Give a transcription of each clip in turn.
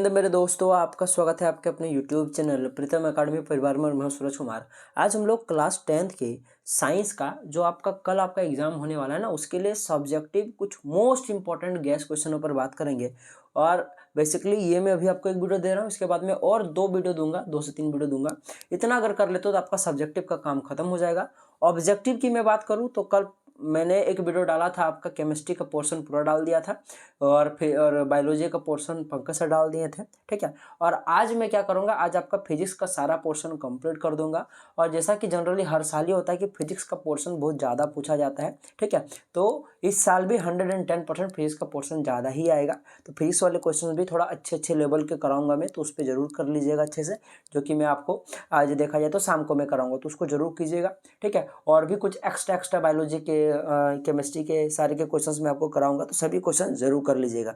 मेरे दोस्तों, आपका स्वागत है आपके अपने YouTube चैनल प्रीतम एकेडमी परिवार में। मैं सूरज कुमार। आज हम लोग क्लास 10th के साइंस का जो आपका कल आपका एग्जाम होने वाला है ना, उसके लिए सब्जेक्टिव कुछ मोस्ट इंपॉर्टेंट गैस क्वेश्चनों पर बात करेंगे। और बेसिकली ये मैं अभी आपको एक वीडियो दे रहा हूँ, इसके बाद में और 2 वीडियो दूंगा, 2 से 3 वीडियो दूंगा। इतना अगर कर लेते हो तो आपका सब्जेक्टिव का काम खत्म हो जाएगा। ऑब्जेक्टिव की मैं बात करूँ तो कल मैंने एक वीडियो डाला था, आपका केमिस्ट्री का पोर्शन पूरा डाल दिया था और फिर बायोलॉजी का पोर्शन पंकज से डाल दिए थे, ठीक है। और आज मैं क्या करूंगा, आज आपका फिजिक्स का सारा पोर्शन कंप्लीट कर दूंगा। और जैसा कि जनरली हर साल ही होता है कि फिजिक्स का पोर्शन बहुत ज़्यादा पूछा जाता है, ठीक है। तो इस साल भी 110% फिजिक्स का पोर्शन ज़्यादा ही आएगा। तो फिजिक्स वाले क्वेश्चन भी थोड़ा अच्छे अच्छे लेवल के कराऊंगा मैं, तो उस पर जरूर कर लीजिएगा अच्छे से, जो कि मैं आपको आज देखा जाए तो शाम को मैं कराऊंगा, तो उसको जरूर कीजिएगा, ठीक है। और भी कुछ एक्स्ट्रा बायोलॉजी के केमिस्ट्री के सारे के क्वेश्चंस मैं आपको कराऊंगा, तो सभी क्वेश्चन जरूर कर लीजिएगा।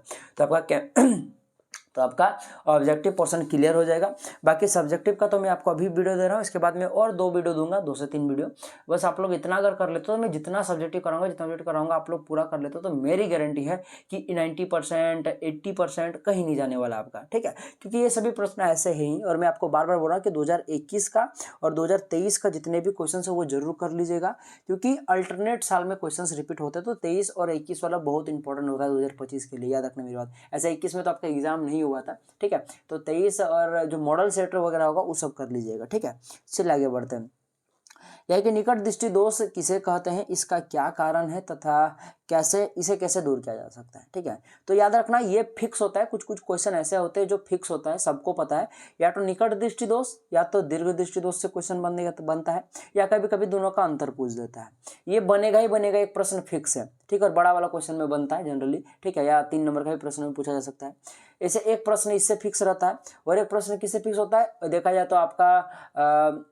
तो आपका ऑब्जेक्टिव पोर्शन क्लियर हो जाएगा। बाकी सब्जेक्टिव का तो मैं आपको अभी वीडियो दे रहा हूँ, इसके बाद में और 2 वीडियो दूंगा, 2 से 3 वीडियो। बस आप लोग इतना अगर कर लेते हो तो मैं जितना सब्जेक्टिव कराऊंगा, जितना वीडियो कराऊंगा, आप लोग पूरा कर लेते हो तो मेरी गारंटी है कि 90% 80% कहीं नहीं जाने वाला आपका, ठीक है। क्योंकि ये सभी प्रश्न ऐसे हैं ही, और मैं आपको बार बार बोल रहा हूँ कि 2021 का और 2023 का जितने भी क्वेश्चन है वो जरूर कर लीजिएगा, क्योंकि अल्टरनेट साल में क्वेश्चन रिपीट होते हैं। तो 23 और 21 वाला बहुत इंपॉर्टेंट होता है 2025 के लिए, याद रखना मेरी बात। ऐसा 21 में तो आपका एग्जाम नहीं हुआ था, ठीक है। तो 23 और जो मॉडल सेट वगैरह होगा वो सब कर लीजिएगा, ठीक है। चलिए आगे बढ़ते हैं। यह कि निकट दृष्टि दोष किसे कहते हैं, इसका क्या कारण है तथा कैसे दूर किया जा सकता है, ठीक है। तो याद रखना ये फिक्स होता है, कुछ कुछ क्वेश्चन ऐसे होते हैं जो फिक्स होता है, सबको पता है। या तो निकट दृष्टि दोष या तो दीर्घ दृष्टि दोष से क्वेश्चन बनता है, या कभी कभी दोनों का अंतर पूछ देता है। ये बनेगा ही बनेगा, एक प्रश्न फिक्स है, ठीक है। और बड़ा वाला क्वेश्चन में बनता है जनरली, ठीक है। या 3 नंबर का भी प्रश्न में पूछा जा सकता है। ऐसे एक प्रश्न इससे फिक्स रहता है और एक प्रश्न किससे फिक्स होता है, देखा जाए तो आपका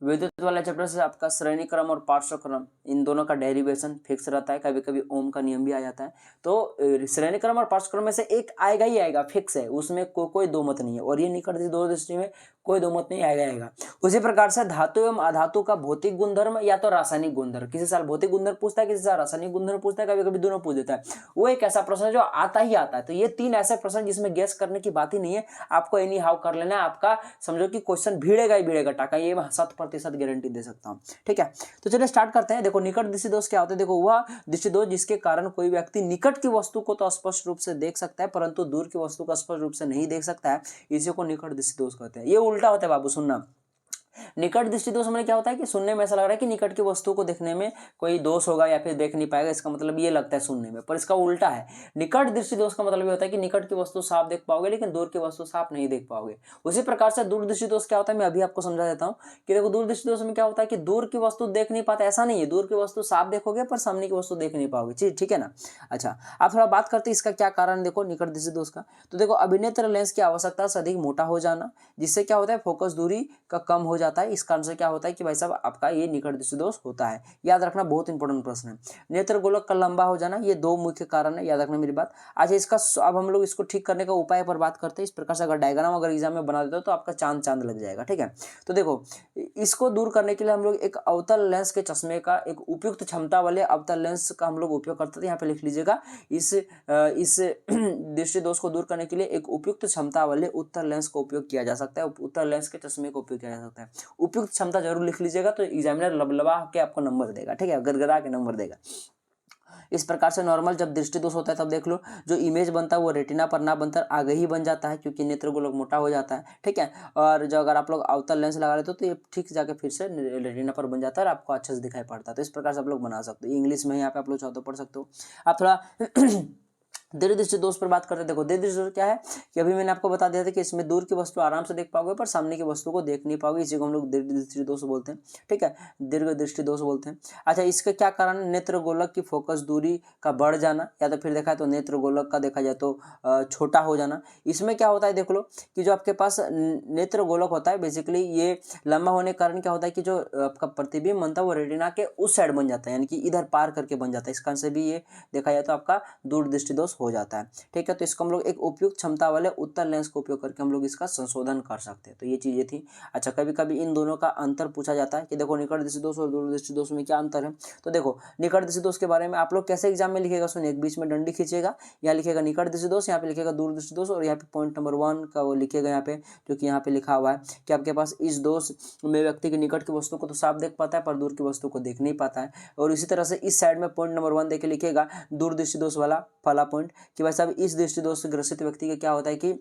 विद्युत वाला चैप्टर से आपका श्रेणी क्रम और पार्श्व क्रम, इन दोनों का डेरिवेशन फिक्स रहता है। कभी कभी ओम का नियम भी आ जाता है। तो श्रेणी क्रम और पार्श्व क्रम में से एक आएगा ही आएगा, फिक्स है, उसमें कोई दो मत नहीं है। और ये निकट दो दृष्टि में कोई दो मत नहीं, आएगा। उसी प्रकार से धातु एवं अधातु का भौतिक गुणधर्म या तो रासायनिक गुणधर्म, किसी साल भौतिक गुणधर्म पूछता है, किसी साल रासायनिक गुणधर्म पूछता है, कभी कभी दोनों पूछ देता है। वो एक ऐसा प्रश्न है जो आता ही आता है। तो ये 3 ऐसे प्रश्न जिसमें गेस करने की बात ही नहीं है, आपको एनी हाउ कर लेना है। आपका समझो कि क्वेश्चन भिड़ेगा ही भिड़ेगा टाका, ये 100% गारंटी दे सकता हूं, ठीक है। तो चलिए स्टार्ट करते हैं। देखो निकट दृष्टि दोष क्या होता है। देखो वह दृष्टि दोष जिसके कारण कोई व्यक्ति निकट की वस्तु को तो स्पष्ट रूप से देख सकता है, परंतु दूर की वस्तु को स्पष्ट रूप से नहीं देख सकता है, इसी को निकट दृष्टि दोष कहते हैं। ये उल्टा होता है बाबू, सुनना। निकट दृष्टि दोष में क्या होता है कि सुनने में ऐसा लग रहा है कि निकट की वस्तु को देखने में कोई दोष होगा या फिर देख नहीं पाएगा, इसका मतलब ये लगता है सुनने में, पर इसका उल्टा है। निकट दृष्टि दोष का मतलब ये होता है कि निकट की वस्तु साफ देख पाओगे लेकिन दूर की वस्तु साफ नहीं देख पाओगे। उसी प्रकार से दूर दृष्टि दोष क्या होता है, मैं अभी आपको समझा देता हूँ कि देखो दूर दृष्टि दोष में क्या होता है कि दूर की वस्तु देख नहीं पाते, ऐसा नहीं है। दूर की वस्तु साफ देखोगे पर सामने की वस्तु देख नहीं पाओगे, ठीक है ना। अच्छा, आप थोड़ा बात करते हैं इसका क्या कारण। देखो निकट दृष्टि दोष का, तो देखो अभिनेत्र लेंस की आवश्यकता से अधिक मोटा हो जाना, जिससे क्या होता है फोकस दूरी का कम हो जाता है। इस कारण से क्या होता है कि भाई साहब आपका ये निकट दृष्टि दोष होता है। याद रखना, बहुत इंपॉर्टेंट प्रश्न है। नेत्र गोलक का लंबा हो जाना, ये 2 मुख्य कारण है, याद रखना मेरी बात। अच्छा, इसका अब हम लोग इसको ठीक करने का उपाय पर बात करते हैं। इस प्रकार से अगर डायग्राम अगर एग्जाम में बना देते हो तो आपका चांद लग जाएगा, ठीक है। तो देखो इसको दूर करने के लिए हम लोग एक अवतल लेंस के चश्मे का एक उपयुक्त क्षमता वाले अवतल लेंस का हम लोग उपयोग करते थे। यहाँ पे लिख लीजिएगा, इस दृष्टि दोष को दूर करने के लिए एक उपयुक्त क्षमता वाले उत्तल लेंस का उपयोग किया जा सकता है। उत्तल लेंस के चश्मे का उपयोग किया जा सकता है। उपयुक्त क्षमता जरूर लिख लीजिएगा, तो एग्जामिनर लबलबा के आपको नंबर देगा, ठीक है, गदगदा के नंबर देगा। इस प्रकार से नॉर्मल जब दृष्टि दोष होता है तब देख लो जो इमेज बनता है वो रेटिना पर ना बनकर आगे ही बन जाता है, क्योंकि नेत्र गोलक मोटा हो जाता है, ठीक है। और जो अगर आप लोग अवतल लेंस लगा लेते हो तो ये ठीक जाके फिर से रेटिना पर बन जाता है और आपको अच्छे से दिखाई पड़ता है। तो इस प्रकार से आप लोग बना सकते हो। इंग्लिश में यहाँ पे आप लोग चाहो तो पढ़ सकते हो। आप थोड़ा दीर्घ दृष्टि दोष पर बात करते हैं। देखो दीर्घ दृष्टि दोष क्या है कि अभी मैंने आपको बता दिया था कि इसमें दूर की वस्तु आराम से देख पाओगे पर सामने की वस्तु को देख नहीं पाओगे, इसी को हम लोग दीर्घ दृष्टि दोष बोलते हैं, ठीक है, दीर्घ दृष्टि दोष बोलते हैं। अच्छा, इसका क्या कारण, नेत्र गोलक की फोकस दूरी का बढ़ जाना, या तो फिर देखा तो नेत्र गोलक का देखा जाए तो छोटा हो जाना। इसमें क्या होता है देख लो कि जो आपके पास नेत्र गोलक होता है बेसिकली ये लंबा होने के कारण क्या होता है कि जो आपका प्रतिबिंब बनता है वो रेटिना के उस साइड बन जाता है, यानी कि इधर पार करके बन जाता है। इस कारण से भी ये देखा जाए तो आपका दूर दृष्टि दोष हो जाता है। ठीक है, तो इसको हम लोग एक उपयुक्त क्षमता वाले उत्तल लेंस का उपयोग करके हम लोग इसका संशोधन कर सकते हैं। तो ये चीज़ें थी। अच्छा, कभी कभी इन दोनों का अंतर पूछा जाता है कि देखो निकट दृष्टि दोष और दूर दृष्टि दोष में क्या अंतर है। तो देखो निकट दृष्टि दोष के बारे में आप लोग कैसे एग्जाम में लिखेगा, सुनिए, एक बीच में डंडी खींचेगा, यहाँ लिखेगा निकट दृष्टि दोष, यहाँ पे लिखेगा दूर दृष्टि दोष, और यहाँ पे पॉइंट नंबर 1 का वो लिखेगा यहाँ पे, जो कि यहाँ पे लिखा हुआ है कि आपके पास इस दोष में व्यक्ति के निकट की वस्तु को तो साफ देख पाता है पर दूर की वस्तु को देख नहीं पाता है। और इसी तरह से इस साइड में पॉइंट नंबर 1 देके लिखेगा दूर दृष्टि दोष वाला पॉइंट कि भाई साहब इस दृष्टि दोष से ग्रसित व्यक्ति का क्या होता है कि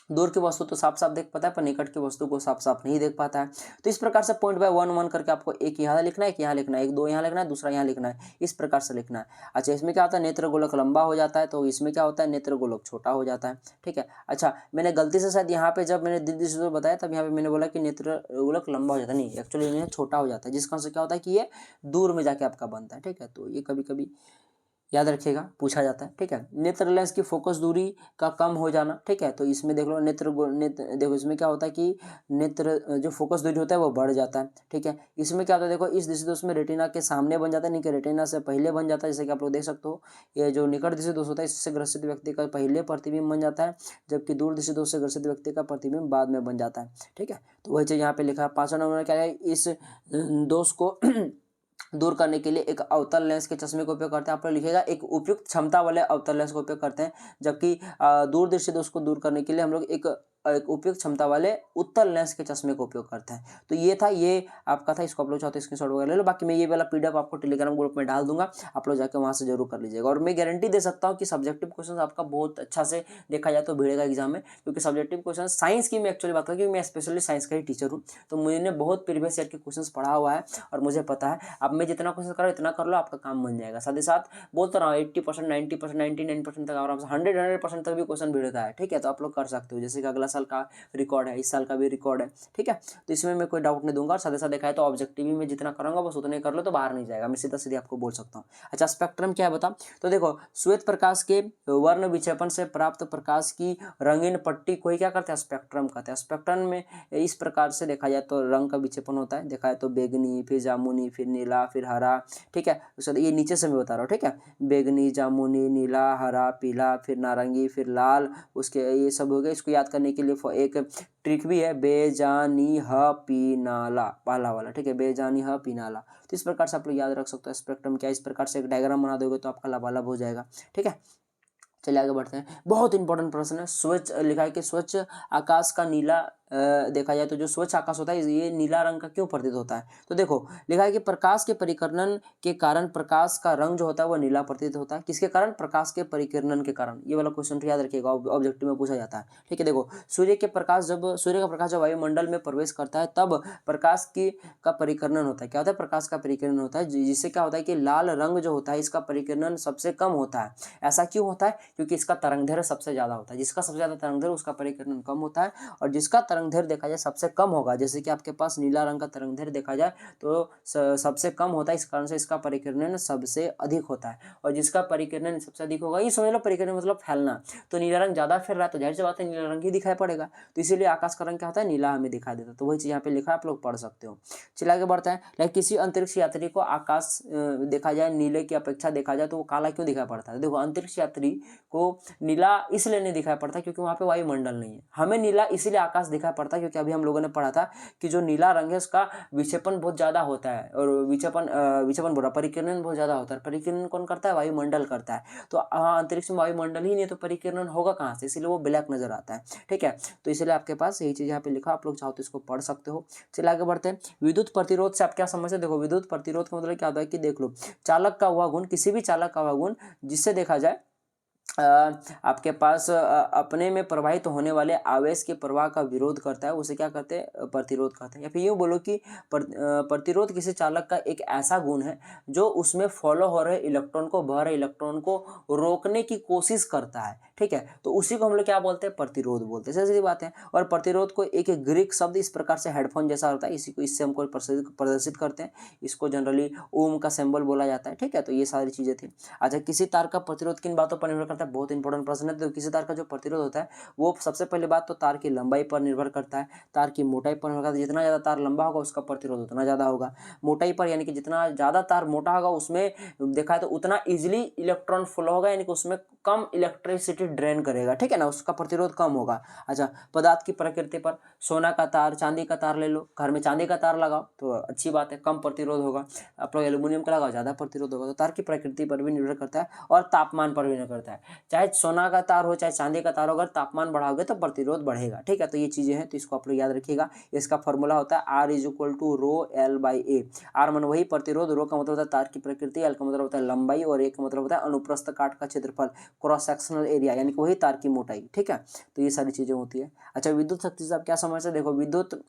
दूर की वस्तु तो साफ साफ देख पाता है पर निकट की वस्तु को साफ साफ नहीं देख पाता है। तो इस प्रकार से पॉइंट बाय 1 करके आपको एक यहाँ लिखना है, एक यहाँ लिखना है, एक दो यहाँ लिखना है, दूसरा यहाँ लिखना है, इस प्रकार से लिखना है। अच्छा, इसमें क्या होता है, नेत्र गोलक लंबा हो जाता है, तो इसमें क्या होता है, नेत्र गोलक छोटा हो जाता है। ठीक है। अच्छा, मैंने गलती से शायद यहाँ पे जब मैंने दृष्टि बताया तब यहाँ पे मैंने बोला कि नेत्र गोलक लंबा हो जाता है, नहीं, एक्चुअली इन्हें छोटा हो जाता है, जिस कारण से क्या होता है कि ये दूर में जाके आपका बनता है। ठीक है, तो ये कभी कभी याद रखिएगा, पूछा जाता है। ठीक है, नेत्र लेंस की फोकस दूरी का कम हो जाना। ठीक है, तो इसमें देख लो नेत्र देखो इसमें क्या होता है कि नेत्र जो फोकस दूरी होता है वो बढ़ जाता है। ठीक है, इसमें क्या होता है, देखो इस दृष्टि दोष में रेटिना के सामने बन जाता है, नहीं कि रेटिना से पहले बन जाता है, जैसे कि आप लोग देख सकते हो। ये जो निकट दृष्टि दोष होता है इससे ग्रसित व्यक्ति का पहले प्रतिबिंब बन जाता है, जबकि दूर दृष्टि दोष से ग्रसित व्यक्ति का प्रतिबिंब बाद में बन जाता है। ठीक है, तो वही चीज़ यहाँ पे लिखा है। 5वां नंबर क्या है, इस दोष को दूर करने के लिए एक अवतल लेंस के चश्मे का उपयोग करते हैं। आप लोग लिखेगा एक उपयुक्त क्षमता वाले अवतल लेंस का उपयोग करते हैं, जबकि दूर दृष्टि दोष को दूर करने के लिए हम लोग एक उपयुक्त क्षमता वाले उत्तल लेंस के चश्मे का उपयोग करते हैं। तो ये था, ये आपका था, इसको आप लोग चाहो तो स्क्रीनशॉट वगैरह ले लो। बाकी मैं ये वाला पीडीएफ आपको टेलीग्राम ग्रुप में डाल दूंगा, आप लोग जाकर वहाँ से जरूर कर लीजिएगा। और मैं गारंटी दे सकता हूँ कि सब्जेक्टिव क्वेश्चन आपका बहुत अच्छा से देखा जाए तो भिड़ेगा एग्जाम में, क्योंकि सब्जेक्टिव क्वेश्चन साइंस की मैं एक्चुअली बात करूँ, क्योंकि मैं स्पेशली साइंस का ही टीचर हूँ, तो मैंने बहुत प्रीवियस ईयर के क्वेश्चन पढ़ा हुआ है और मुझे पता है। अब मैं जितना क्वेश्चन कर रहा हूँ इतना कर लो, आपका काम बन जाएगा। साथ ही साथ बोलता रहा 80%, 90%, 99% तक आराम से 100% तक भी क्वेश्चन भिड़ता है। ठीक है, तो आप लोग कर सकते हो, जैसे कि अगला साल का रिकॉर्ड है, इस साल का भी रिकॉर्ड है। ठीक है, तो इसमें मैं कोई डाउट नहीं दूंगा। और साथ ही साथ देखा है तो ऑब्जेक्टिव में जितना करूंगा बस उतने कर लो, तो बाहर नहीं जाएगा, मैं सीधा सीधे आपको बोल सकता हूँ। अच्छा, स्पेक्ट्रम क्या है बता, तो देखो श्वेत प्रकाश के वर्ण विक्षेपण से प्राप्त प्रकाश की रंगीन पट्टी को ही क्या करते हैं, स्पेक्ट्रम कहते हैं। स्पेक्ट्रम में इस प्रकार से देखा जाए तो रंग का विक्षेपण होता है, देखा है तो बैगनी, फिर जामुनी, फिर नीला, फिर हरा। ठीक है, उसके ये नीचे से मैं बता रहा हूँ। ठीक है, बैगनी, जामुनी, नीला, हरा, पीला, फिर नारंगी, फिर लाल, उसके ये सब हो गए। इसको याद करने के लिए एक ट्रिक भी है, बेजानी ह पीनाला, पहला वाला। ठीक है, बेजानी ह पीनाला। तो इस प्रकार से आप लोग याद रख सकते हो स्पेक्ट्रम क्या, इस प्रकार से एक डायग्राम बना दोगे तो आपका लबालब हो जाएगा। ठीक है, चलिए आगे बढ़ते हैं। बहुत इंपॉर्टेंट प्रश्न है, स्वच्छ लिखा है कि स्वच्छ आकाश का नीला देखा जाए तो जो स्वच्छ आकाश होता है ये नीला रंग का क्यों प्रतीत होता है। तो देखो लिखा है कि प्रकाश के परिकर्णन के कारण प्रकाश का रंग जो होता है वो नीला प्रतीत होता है। किसके कारण, प्रकाश के परिकर्णन के कारण। ये वाला क्वेश्चन याद रखिएगा, ऑब्जेक्टिव में पूछा जाता है। ठीक है, देखो सूर्य का प्रकाश जब वायुमंडल में प्रवेश करता है तब प्रकाश की का परिकर्णन होता है। क्या होता है, प्रकाश का परिकर्णन होता है, जिससे क्या होता है कि लाल रंग जो होता है इसका परिकर्णन सबसे कम होता है। ऐसा क्यों होता है, क्योंकि इसका तरंगदैर्घ्य सबसे ज्यादा होता है। जिसका सबसे ज्यादा तरंगदैर्घ्य उसका परिकर्णन कम होता है, और जिसका तरंगदैर्घ्य देखा जाए सबसे कम होगा, जैसे कि आपके पास नीला रंग का तरंगदैर्घ्य देखा जाए तो सबसे कम होता है, इस कारण से इसका परिकर्णन सबसे अधिक होता है। और जिसका परिकर्णन सबसे अधिक होगा, ये समझ लो परिकर्णन मतलब फैलना, तो नीला रंग ज्यादा फैल रहा है तो जाहिर सी बात है नीला रंग ही दिखाई पड़ेगा। तो इसीलिए आकाश का रंग क्या होता है, नीला हमें दिखाई देता है। तो वही चीज यहाँ पे लिखा है, आप लोग पढ़ सकते हो। चलिए आगे बढ़ते हैं। लाइक किसी अंतरिक्ष यात्री को आकाश देखा जाए नीले की अपेक्षा देखा जाए तो वो काला क्यों दिखाई पड़ता है। देखो अंतरिक्ष यात्री को नीला इसलिए नहीं दिखाई पड़ता क्योंकि वहाँ पे वायुमंडल नहीं है। हमें नीला इसीलिए आकाश दिखाई पड़ता है क्योंकि अभी हम लोगों ने पढ़ा था कि जो नीला रंग है उसका विक्षेपण बहुत ज्यादा होता है, और विक्षेपण बोला परिकिरण बहुत ज्यादा होता है। परिकिरण कौन करता है, वायुमंडल करता है। तो अंतरिक्ष में वायुमंडल ही नहीं तो परिकिरण होगा कहाँ से, इसीलिए वो ब्लैक नजर आता है। ठीक है, तो इसलिए आपके पास यही चीज यहाँ पे लिखा, आप लोग चाहो तो इसको पढ़ सकते हो। चलिए आगे बढ़ते हैं। विद्युत प्रतिरोध से आप क्या समझते हैं। देखो विद्युत प्रतिरोध का मतलब क्या होता है कि देख लो चालक का वह गुण, किसी भी चालक का वह गुण जिससे देखा जाए आपके पास अपने में प्रवाहित होने वाले आवेश के प्रवाह का विरोध करता है, उसे क्या कहते हैं, प्रतिरोध कहते हैं। या फिर यूँ बोलो कि प्रतिरोध किसी चालक का एक ऐसा गुण है जो उसमें फॉलो हो रहे इलेक्ट्रॉन को, बह रहे इलेक्ट्रॉन को रोकने की कोशिश करता है। ठीक है, तो उसी को हम लोग क्या बोलते हैं, प्रतिरोध बोलते हैं। सीधी बात है। और प्रतिरोध को एक ग्रीक शब्द इस प्रकार से हेडफोन जैसा होता है, इसी को इससे हमको प्रदर्शित करते हैं। इसको जनरली ओम का सिंबल बोला जाता है। ठीक है, तो ये सारी चीजें थी। अच्छा, किसी तार का प्रतिरोध किन बातों पर निर्भर करता है, बहुत इंपॉर्टेंट प्रश्न है। तो किसी तार का जो प्रतिरोध होता है वो सबसे पहले बात तो तार की लंबाई पर निर्भर करता है, तार की मोटाई पर निर्भर करता है। जितना ज़्यादा तार लंबा होगा उसका प्रतिरोध उतना ज़्यादा होगा। मोटाई पर यानी कि जितना ज़्यादा तार मोटा होगा उसमें देखा है तो उतना ईजिली इलेक्ट्रॉन फ्लो होगा, यानी कि उसमें कम इलेक्ट्रिसिटी ड्रेन करेगा, ठीक है ना, उसका प्रतिरोध कम होगा। अच्छा, पदार्थ की प्रकृति पर, सोना का तार, चांदी का तार ले लो, घर में चांदी का तार लगाओ तो अच्छी बात है, कम प्रतिरोध होगा। आप लोग एल्यूमिनियम का लगाओ ज़्यादा प्रतिरोध होगा। तो तार की प्रकृति पर भी निर्भर करता है और तापमान पर भी निर्भर करता है। चाहे सोना का तार हो चाहे चांदी का तार हो, अगर तापमान बढ़ाओगे तो प्रतिरोध बढ़ेगा, ठीक है। तो ये चीज़ें हैं, तो इसको आप लोग याद रखिएगा। इसका फॉर्मूला होता है R = ρL/A। आर मन वही प्रतिरोध, रो का मतलब होता है तार की प्रकृति, एल का मतलब होता है लंबाई और ए का मतलब होता है अनुप्रस्थ काट का क्षेत्रफल, क्रॉस सेक्शनल एरिया, यानी कि वही तार की मोटाई, ठीक है। तो ये सारी चीजें होती है। अच्छा, विद्युत शक्ति से आप क्या समझते हैं? देखो, विद्युत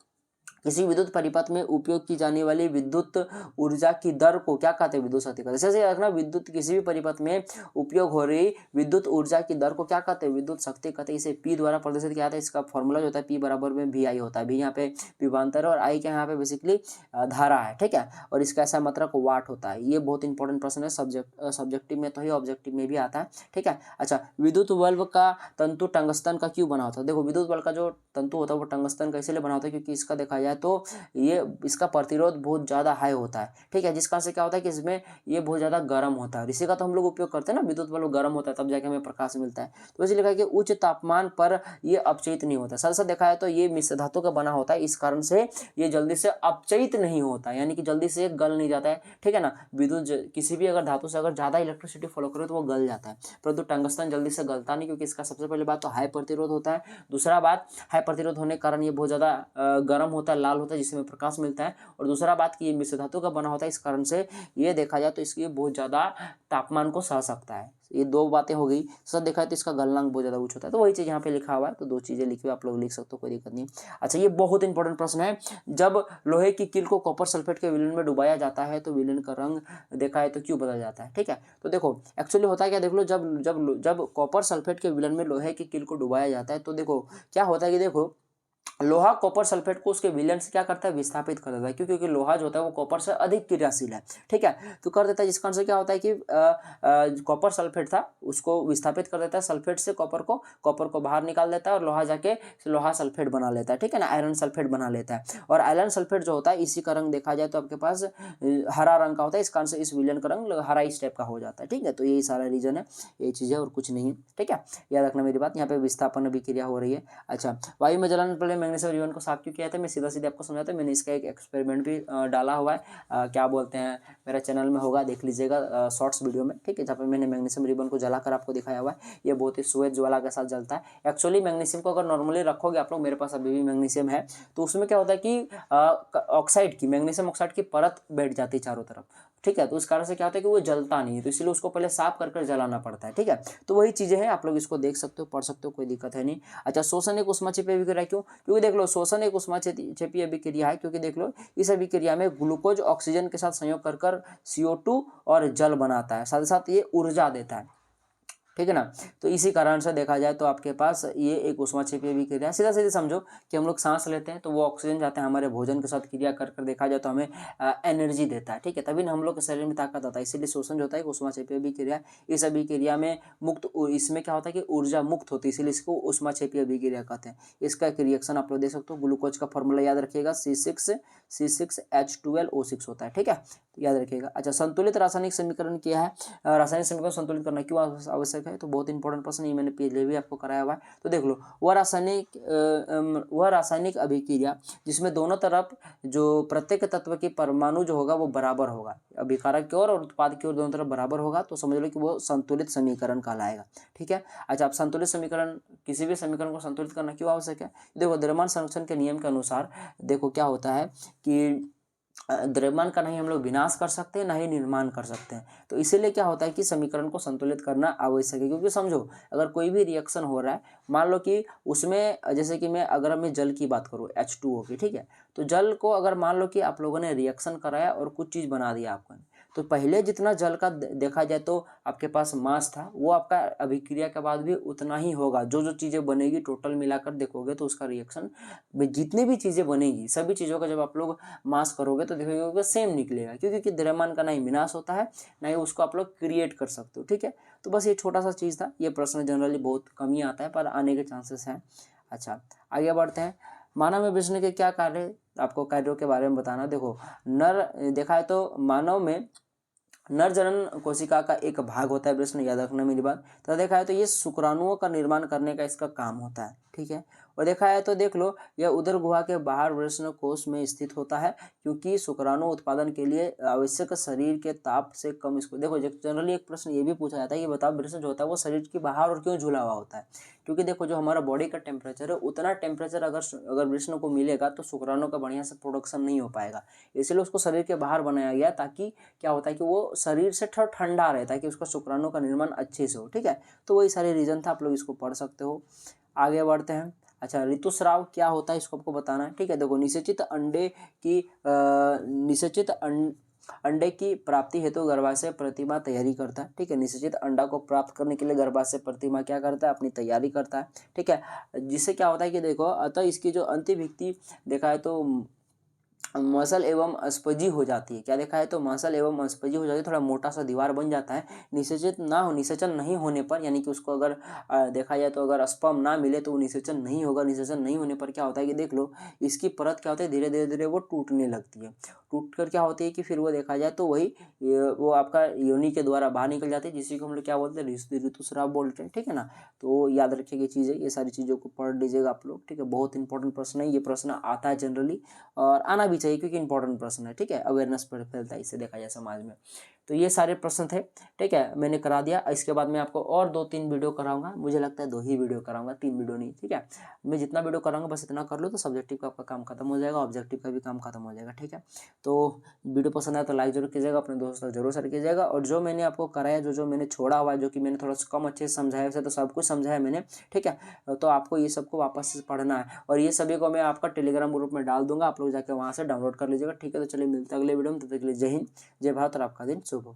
किसी विद्युत परिपथ में उपयोग की जाने वाली विद्युत ऊर्जा की दर को क्या कहते हैं? विद्युत शक्ति कहते हैं। जैसे रखना, विद्युत किसी भी परिपथ में उपयोग हो रही विद्युत ऊर्जा की दर को क्या कहते हैं? विद्युत शक्ति कहते हैं। इसे P द्वारा प्रदर्शित किया जाता है। इसका फॉर्मूला जो होता है P बराबर में VI होता है। V यहाँ पे विभवांतर है और I क्या यहाँ पे बेसिकली धारा है, ठीक है। और इसका ऐसा मात्रक वाट होता है। ये बहुत इंपॉर्टेंट प्रश्न है, सब्जेक्टिव में तो ही, ऑब्जेक्टिव में भी आता है, ठीक है। अच्छा, विद्युत बल्ब का तंतु टंगस्टन का क्यों बना होता है? देखो, विद्युत बल्ब का जो तंतु होता है वो टंगस्टन का इसलिए बना होता है क्योंकि इसका देखा जाए तो ये इसका प्रतिरोध बहुत ज़्यादा हाई होता है, ठीक है। जिस कारण से क्या होता है कि इसमें ये बहुत ज़्यादा गर्म होता है। इसी का तो हम लोग उपयोग करते हैं ना, विद्युत बल्ब गर्म होता है तब जाके हमें प्रकाश मिलता है। तो इसलिए लिखा है कि उच्च तापमान पर ये अपचयित नहीं होता। साथ साथ देखा है तो ये मिश्र धातु का बना होता है, इस कारण से ये जल्दी से अपचयित नहीं होता, यानी कि जल्दी से गल नहीं जाता है, ठीक है ना। विद्युत किसी भी अगर धातु से अगर ज़्यादा इलेक्ट्रिसिटी फॉलो करे तो वो गल जाता है, परंतु टंगस्टन जल्दी से गलता नहीं, क्योंकि इसका सबसे पहले बात तो हाई प्रतिरोध होता है। दूसरा बात, हाई प्रतिरोध होने के कारण ये बहुत ज़्यादा गर्म होता है, लाल होता है, जिसमें प्रकाश मिलता है। और दूसरा बात कि ये मिश्र धातु का बना होता है, इस कारण से ये देखा जाए तो इसकी बहुत ज़्यादा तापमान को सह सकता है। ये दो बातें हो गई। सर देखा है तो इसका गलनांक बहुत ज़्यादा उच्च होता है। तो वही चीज़ यहाँ पे लिखा हुआ है, तो दो चीज़ें लिखी हुई आप लोग लिख सकते हो, कोई दिक्कत नहीं। अच्छा, ये बहुत इंपॉर्टेंट प्रश्न है। जब लोहे की कील को कॉपर सल्फेट के विलयन में डुबाया जाता है तो विलयन का रंग देखा है तो क्यों बदल जाता है, ठीक है। तो देखो, एक्चुअली होता है क्या, देख लो, जब कॉपर सल्फेट के विलयन में लोहे की कील को डुबाया जाता है तो देखो क्या होता है कि देखो, लोहा कॉपर सल्फेट को उसके विलयन से क्या करता है? विस्थापित कर देता है, क्योंकि लोहा जो होता है वो कॉपर से अधिक क्रियाशील है, ठीक है। तो कर देता है, जिस कारण से क्या होता है कि कॉपर सल्फेट था उसको विस्थापित कर देता है, सल्फेट से कॉपर को बाहर निकाल देता है और लोहा जाके लोहा सल्फेट बना लेता है, ठीक है ना, आयरन सल्फेट बना लेता है। और आयरन सल्फेट जो होता है इसी का रंग देखा जाए तो आपके पास हरा रंग का होता है, इस कारण से इस विलयन का रंग हरा इस टाइप का हो जाता है, ठीक है। तो यही सारा रीजन है, यही चीज़ है और कुछ नहीं है, ठीक है। याद रखना मेरी बात, यहाँ पे विस्थापन अभिक्रिया हो रही है। अच्छा, वायु में जलन पहले मैग्नीशियम रिबन को साफ क्यों किया था? मैं सीधा सीधे आपको समझाता हूँ। मैंने इसका एक एक्सपेरिमेंट भी डाला हुआ है, क्या बोलते हैं, मेरा चैनल में होगा, देख लीजिएगा शॉर्ट्स वीडियो में, ठीक है, जहाँ पे मैंने मैग्नीशियम रिबन को जलाकर आपको दिखाया हुआ है। ये बहुत ही सुएज ज्वाला के साथ जलता है। एक्चुअली मैग्नीशियम को अगर नॉर्मली रखोगे आप लोग, मेरे पास अभी भी मैग्नीशियम है, तो उसमें क्या होता है कि ऑक्साइड की, मैग्नीशियम ऑक्साइड की परत बैठ जाती है चारों तरफ, ठीक है। तो इस कारण से क्या होता है कि वो जलता नहीं है, तो इसलिए उसको पहले साफ कर जलाना पड़ता है, ठीक है। तो वही चीज़ें हैं, आप लोग इसको देख सकते हो, पढ़ सकते हो, कोई दिक्कत है नहीं। अच्छा, शोषण एक ऊष्माक्षेपी अभिक्रिया क्यों? क्योंकि देख लो, शोषण एक ऊष्माक्षेपी अभिक्रिया है, क्योंकि देख लो इस अभिक्रिया में ग्लूकोज ऑक्सीजन के साथ संयोग कर CO2 और जल बनाता है, साथ ही साथ ये ऊर्जा देता है, ठीक है ना। तो इसी कारण से देखा जाए तो आपके पास ये एक ऊष्माक्षेपी अभिक्रिया है। सीधा सीधे समझो कि हम लोग सांस लेते हैं तो वो ऑक्सीजन जाते हैं हमारे भोजन के साथ क्रिया कर देखा जाए तो हमें एनर्जी देता है, ठीक है, तभी हम लोग के शरीर में ताकत आता है। इसीलिए शोषण जो होता है ऊष्माक्षेपी अभिक्रिया। इस अभिक्रिया में इसमें क्या होता है कि ऊर्जा मुक्त होती है, इसीलिए इसको ऊष्माक्षेपी अभिक्रिया कहते हैं। इसका एक रिएक्शन आप लोग देख सकते हो, ग्लूकोज का फॉर्मूला याद रखिएगा, C6H12O6 होता है, ठीक है, याद रखिएगा। अच्छा, संतुलित रासायनिक समीकरण क्या है? रासायनिक समीकरण संतुलित करना क्यों आवश्यक है? तो बहुत इंपॉर्टेंट प्रश्न, ये मैंने पहले भी आपको कराया हुआ है। तो देख लो, वह रासायनिक अभिक्रिया जिसमें दोनों तरफ जो प्रत्येक तत्व के परमाणु जो होगा वो बराबर होगा, अभिकारक की ओर और उत्पाद की ओर दोनों तरफ बराबर होगा, तो समझ लो कि वो संतुलित समीकरण कहलाएगा, ठीक है। अच्छा, आप संतुलित समीकरण, किसी भी समीकरण को संतुलित करना क्यों आवश्यक है? देखो, द्रव्यमान संरक्षण के नियम के अनुसार देखो क्या होता है कि द्रव्यमान का नहीं हम लोग विनाश कर सकते हैं, ना ही निर्माण कर सकते हैं। तो इसीलिए क्या होता है कि समीकरण को संतुलित करना आवश्यक है, क्योंकि समझो अगर कोई भी रिएक्शन हो रहा है, मान लो कि उसमें जैसे कि अगर मैं जल की बात करूँ, H2O की, ठीक है, तो जल को अगर मान लो कि आप लोगों ने रिएक्शन कराया और कुछ चीज़ बना दिया आपको, तो पहले जितना जल का देखा जाए तो आपके पास मास था, वो आपका अभिक्रिया के बाद भी उतना ही होगा। जो जो चीज़ें बनेगी टोटल मिलाकर देखोगे तो उसका रिएक्शन, जितनी भी चीज़ें बनेगी सभी चीज़ों का जब आप लोग मास करोगे तो देखोगे सेम निकलेगा, क्योंकि द्रव्यमान का ना ही विनाश होता है ना ही उसको आप लोग क्रिएट कर सकते हो। ठीक है, तो बस ये छोटा सा चीज़ था। ये प्रश्न जनरली बहुत कम ही आता है पर आने के चांसेस हैं। अच्छा, आगे बढ़ते हैं। मानव में वृषण के क्या कार्य, आपको कार्यों के बारे में बताना। देखो, नर देखा है तो मानव में नर जनन कोशिका का एक भाग होता है वृषण, याद रखना मेरी बात। तो देखा है तो ये शुक्राणुओं का निर्माण करने का इसका काम होता है। ठीक है, और देखा है तो देख लो, यह उदर गुहा के बाहर वृषण कोश में स्थित होता है, क्योंकि शुक्राणु उत्पादन के लिए आवश्यक शरीर के ताप से कम इसको। देखो, जनरली एक प्रश्न ये भी पूछा जाता है कि बताओ वृषण जो होता है वो शरीर के बाहर और क्यों झूला हुआ होता है। क्योंकि देखो, जो हमारा बॉडी का टेम्परेचर है उतना टेम्परेचर अगर वृषण को मिलेगा तो शुक्राणु का बढ़िया से प्रोडक्शन नहीं हो पाएगा, इसलिए उसको शरीर के बाहर बनाया गया, ताकि क्या होता है कि वो शरीर से थोड़ा ठंडा रहे, ताकि उसका शुक्राणु का निर्माण अच्छे से हो। ठीक है, तो वही सारे रीजन था, आप लोग इसको पढ़ सकते हो। आगे बढ़ते हैं। अच्छा, ऋतुस्राव क्या होता है इसको आपको बताना है। ठीक है, देखो, निषेचित अंडे की प्राप्ति हेतु गर्भाशय प्रतिमा तैयारी करता है। ठीक है, निषेचित अंडा को प्राप्त करने के लिए गर्भाशय प्रतिमा क्या करता है, अपनी तैयारी करता है। ठीक है, जिससे क्या होता है कि देखो, अतः इसकी जो अंतःभिक्ति देखा है तो मसल एवं अस्पजी हो जाती है। क्या देखा है तो मसल एवं अस्पजी हो जाती है, थोड़ा मोटा सा दीवार बन जाता है। निषेचन नहीं होने पर, यानी कि उसको अगर देखा जाए तो अगर स्पर्म ना मिले तो वो निषेचन नहीं होगा। निषेचन नहीं होने पर क्या होता है कि देख लो, इसकी परत क्या होती है, धीरे धीरे धीरे वो टूटने लगती है। टूट कर क्या होती है कि फिर वो देखा जाए तो वही वो आपका योनि के द्वारा बाहर निकल जाती है, जिसी को हम लोग क्या बोलते हैं, ऋतुस्राव बोलते हैं। ठीक है ना, तो याद रखिए ये चीज़ें, ये सारी चीज़ों को पढ़ लीजिएगा आप लोग। ठीक है, बहुत इंपॉर्टेंट प्रश्न है, ये प्रश्न आता है जनरली और आना भी चाहिए, क्योंकि इंपॉर्टेंट प्रश्न है। ठीक है, अवेयरनेस पर फैलता है इससे देखा जाए समाज में। तो ये सारे प्रश्न थे। ठीक है, मैंने करा दिया। इसके बाद मैं आपको और 2-3 वीडियो कराऊंगा, मुझे लगता है 2 ही वीडियो कराऊंगा, 3 वीडियो नहीं। ठीक है, मैं जितना वीडियो कराऊंगा बस इतना कर लो तो सब्जेक्टिव का आपका काम खत्म हो जाएगा, ऑब्जेक्टिव का भी काम खत्म हो जाएगा। ठीक है, तो वीडियो पसंद आया तो लाइक जरूर कीजिएगा, अपने दोस्तों तक जरूर शेयर कीजिएगा। और जो मैंने आपको कराया, जो मैंने छोड़ा हुआ है, जो कि मैंने थोड़ा सा कम अच्छे से समझाया, वैसे तो सब कुछ समझाया मैंने। ठीक है, तो आपको ये सबको वापस से पढ़ना है, और ये सभी को मैं आपका टेलीग्राम ग्रुप में डाल दूंगा, आप लोग जाके वहाँ से डाउनलोड कर लीजिएगा। ठीक है, तो चलिए मिलते हैं अगले वीडियो में, तब तक के लिए जय हिंद, जय भारत और आपका दिन शुभ हो।